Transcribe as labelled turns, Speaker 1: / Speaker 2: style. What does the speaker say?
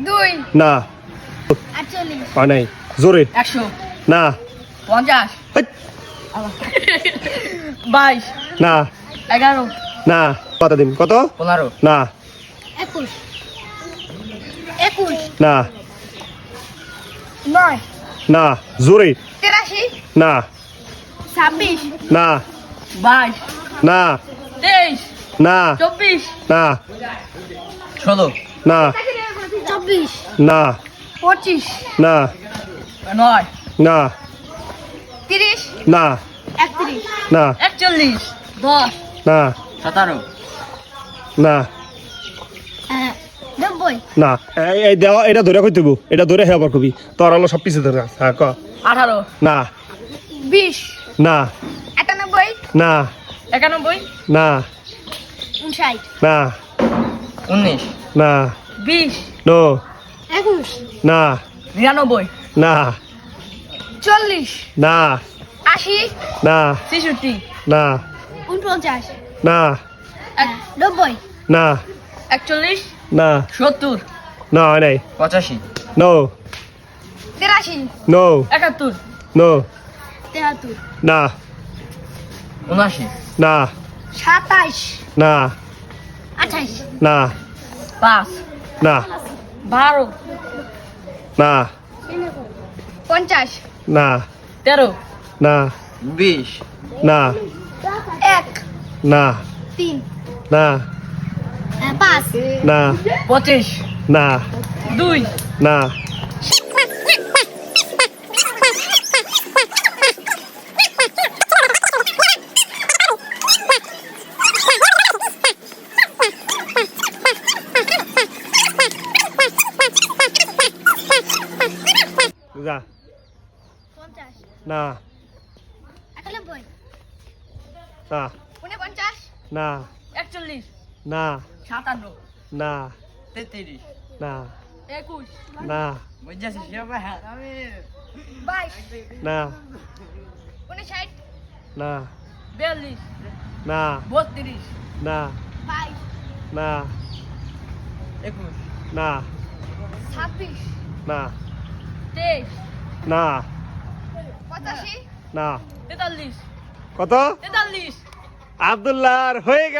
Speaker 1: দুই
Speaker 2: না
Speaker 1: 48
Speaker 2: হয় নাই জোরে
Speaker 3: 100
Speaker 2: না
Speaker 3: 50
Speaker 2: হেৎ,
Speaker 3: 22
Speaker 2: না
Speaker 3: 11
Speaker 2: না কত দিন কত
Speaker 3: 15
Speaker 2: না
Speaker 1: 21 21
Speaker 2: না
Speaker 1: 9
Speaker 2: না জোরে
Speaker 1: 83
Speaker 2: না
Speaker 1: 26
Speaker 2: না
Speaker 3: 22
Speaker 2: না
Speaker 3: 23
Speaker 2: না
Speaker 3: 24
Speaker 2: না
Speaker 3: 16
Speaker 2: না
Speaker 1: 24
Speaker 2: না
Speaker 1: 25
Speaker 2: না
Speaker 3: 9
Speaker 2: না
Speaker 1: 30
Speaker 2: না
Speaker 1: 31
Speaker 2: না
Speaker 3: 41 10
Speaker 2: না
Speaker 3: 17
Speaker 2: না
Speaker 1: 90
Speaker 2: না এই দেওয়া এটা ধরে কই দেবো এটা ধরে হে আবার কবি তোর হলো সব পিছিয়ে ধরে হ্যাঁ ক
Speaker 3: 18
Speaker 2: না
Speaker 1: 20
Speaker 2: না
Speaker 1: 91
Speaker 2: না
Speaker 3: 91
Speaker 2: না
Speaker 1: 59
Speaker 2: না
Speaker 3: 19
Speaker 2: না
Speaker 3: 20
Speaker 2: নো
Speaker 1: 21
Speaker 2: না
Speaker 3: 99
Speaker 2: না
Speaker 1: 40
Speaker 2: না
Speaker 1: 80
Speaker 2: না
Speaker 3: 66
Speaker 2: না
Speaker 1: 49
Speaker 2: না
Speaker 1: 90
Speaker 2: না
Speaker 3: 41
Speaker 2: না
Speaker 3: 70
Speaker 2: না হয় নাই
Speaker 3: 85
Speaker 2: নো
Speaker 1: 83
Speaker 2: নো
Speaker 3: 71
Speaker 2: নো
Speaker 1: 73
Speaker 2: না
Speaker 3: 79
Speaker 2: না
Speaker 1: 27
Speaker 2: না
Speaker 1: 28
Speaker 2: না
Speaker 3: 5
Speaker 2: না
Speaker 3: 12
Speaker 2: না
Speaker 1: 50
Speaker 2: না
Speaker 3: 13
Speaker 2: না
Speaker 3: 20
Speaker 2: না
Speaker 1: 1
Speaker 2: না
Speaker 1: 3
Speaker 2: না
Speaker 1: 5
Speaker 2: না
Speaker 3: 25
Speaker 2: না
Speaker 3: 2
Speaker 2: না যা
Speaker 1: 50
Speaker 2: না
Speaker 1: 91
Speaker 2: না
Speaker 1: 49
Speaker 2: না
Speaker 3: 41
Speaker 2: না
Speaker 3: 57
Speaker 2: না
Speaker 3: 33
Speaker 2: না
Speaker 3: 21
Speaker 2: না
Speaker 3: বুঝছিস সব হ্যাঁ
Speaker 1: 22
Speaker 2: না
Speaker 1: 59
Speaker 2: না
Speaker 3: 42
Speaker 2: না
Speaker 3: 32
Speaker 2: না
Speaker 1: 22
Speaker 2: না
Speaker 3: 21
Speaker 2: না
Speaker 1: 26
Speaker 2: না
Speaker 3: 23
Speaker 2: না
Speaker 1: 85
Speaker 2: না
Speaker 3: 43
Speaker 2: কত
Speaker 3: 43
Speaker 2: আব্দুল্লাহর হয়ে গেছে।